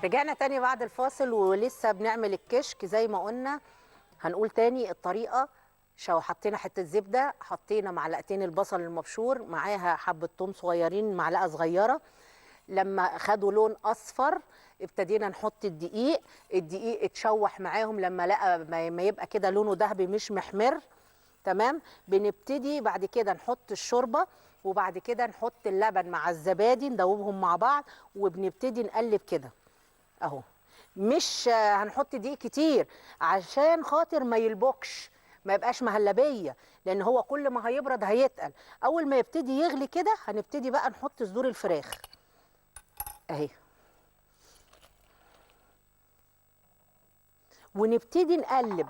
رجعنا تاني بعد الفاصل ولسه بنعمل الكشك زي ما قلنا. هنقول تاني الطريقة. حطينا حتة زبدة، حطينا معلقتين البصل المبشور، معاها حبة ثوم صغيرين، معلقة صغيرة. لما خدوا لون أصفر ابتدينا نحط الدقيق. الدقيق اتشوح معاهم لما لقى ما يبقى كده لونه ذهبي مش محمر. تمام. بنبتدي بعد كده نحط الشوربة، وبعد كده نحط اللبن مع الزبادي ندوبهم مع بعض، وبنبتدي نقلب كده اهو. مش هنحط دقيق كتير عشان خاطر ما يلبكش، ما يبقاش مهلبيه، لان هو كل ما هيبرد هيتقل. اول ما يبتدي يغلي كده هنبتدي بقى نحط صدور الفراخ اهي، ونبتدي نقلب.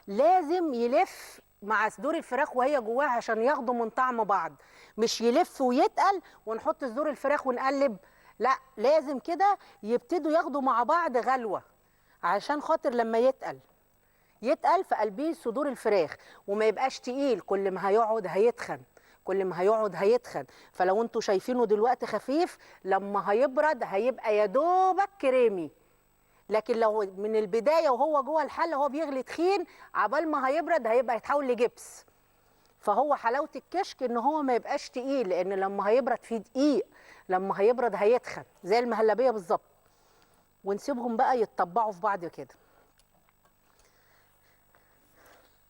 لازم يلف مع صدور الفراخ وهي جواها عشان ياخدوا من طعم بعض، مش يلف ويتقل ونحط صدور الفراخ ونقلب. لا، لازم كده يبتدوا ياخدوا مع بعض غلوة، عشان خاطر لما يتقل في قلبيه صدور الفراخ وما يبقاش تقيل. كل ما هيقعد هيتخن، كل ما هيقعد هيتخن. فلو انتوا شايفينه دلوقتي خفيف، لما هيبرد هيبقى يا دوبك كريمي. لكن لو من البدايه وهو جوه الحله هو بيغلي تخين، عبال ما هيبرد هيبقى يتحول لجبس. فهو حلاوه الكشك ان هو ما يبقاش تقيل، لان لما هيبرد فيه دقيق، لما هيبرد هيتخن زي المهلبيه بالظبط. ونسيبهم بقى يتطبعوا في بعض كده.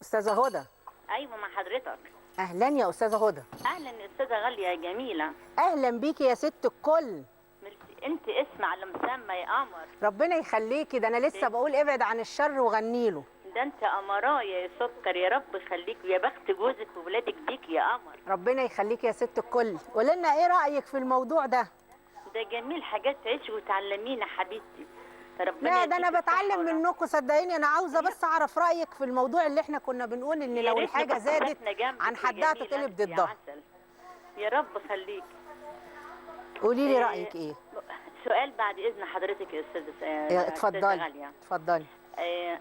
استاذه هدى. ايوه مع حضرتك. اهلا يا استاذه هدى. اهلا يا استاذه غاليه يا جميله. اهلا بيكي يا ست الكل. انت اسم على مسمى يا قمر. ربنا يخليكي، ده انا لسه بقول ابعد عن الشر وغني له. ده انت قمرايه يا سكر، يا رب يخليك ويا بخت جوزك وولادك بيك يا قمر. ربنا يخليكي يا ست الكل. قولي لنا ايه رايك في الموضوع ده؟ ده جميل، حاجات تعيشي وتعلمينا حبيبتي. لا، ده انا بتعلم منكم صدقيني. انا عاوزه بس اعرف رايك في الموضوع اللي احنا كنا بنقول ان لو الحاجه زادت عن حدها تتقلب ضدها. يا رب خليك. قولي لي رايك ايه؟ سؤال بعد اذن حضرتك يا استاذه اتفضلي اتفضلي.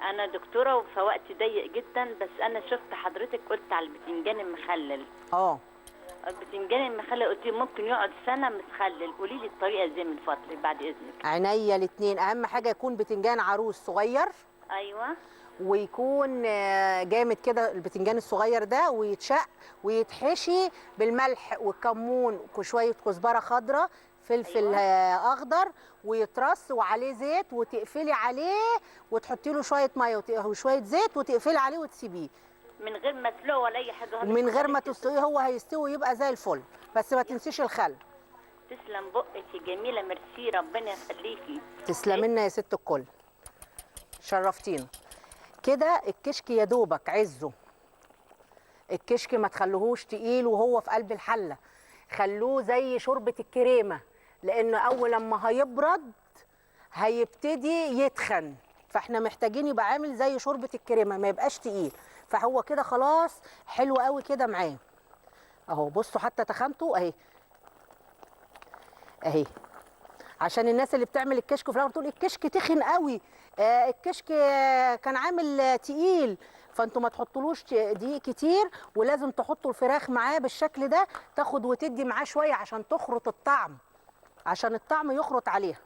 انا دكتوره وفي وقت ضيق جدا، بس انا شفت حضرتك قلت على البتنجان المخلل. البتنجان المخلل قلت ممكن يقعد سنه متخلل. قولي لي الطريقه ازاي من فضلك بعد اذنك. عينيا الاثنين. اهم حاجه يكون بتنجان عروس صغير. ايوه. ويكون جامد كده البتنجان الصغير ده، ويتشق ويتحشي بالملح والكمون وشويه كزبره خضراء، فلفل اخضر، ويترص وعليه زيت، وتقفلي عليه وتحطي له شويه ميه وشويه زيت وتقفلي عليه وتسيبيه من غير ما تسلقه ولا اي حاجه. من غير ما تسلقيه، هو هيستوي يبقى زي الفل. بس ما تنسيش الخل. تسلم بقك يا جميله، ميرسي ربنا يخليكي. تسلمي لنا يا ست الكل، شرفتينا. كده الكشك يا دوبك عزه. الكشك ما تخلوهوش تقيل وهو في قلب الحله، خلوه زي شوربه الكريمه، لانه اول لما هيبرد هيبتدي يتخن. فاحنا محتاجين يبقى عامل زي شوربه الكريمه، ما يبقاش تقيل. فهو كده خلاص حلو قوي كده معاه اهو. بصوا حتى تخنته اهي اهي، عشان الناس اللي بتعمل الكشك في الاول تقول الكشك تخن قوي، الكشك كان عامل تقيل. فانتوا ما تحطولوش دقيق كتير، ولازم تحطوا الفراخ معاه بالشكل ده، تاخد وتدي معاه شويه عشان تخرط الطعم، عشان الطعم يخرط عليها.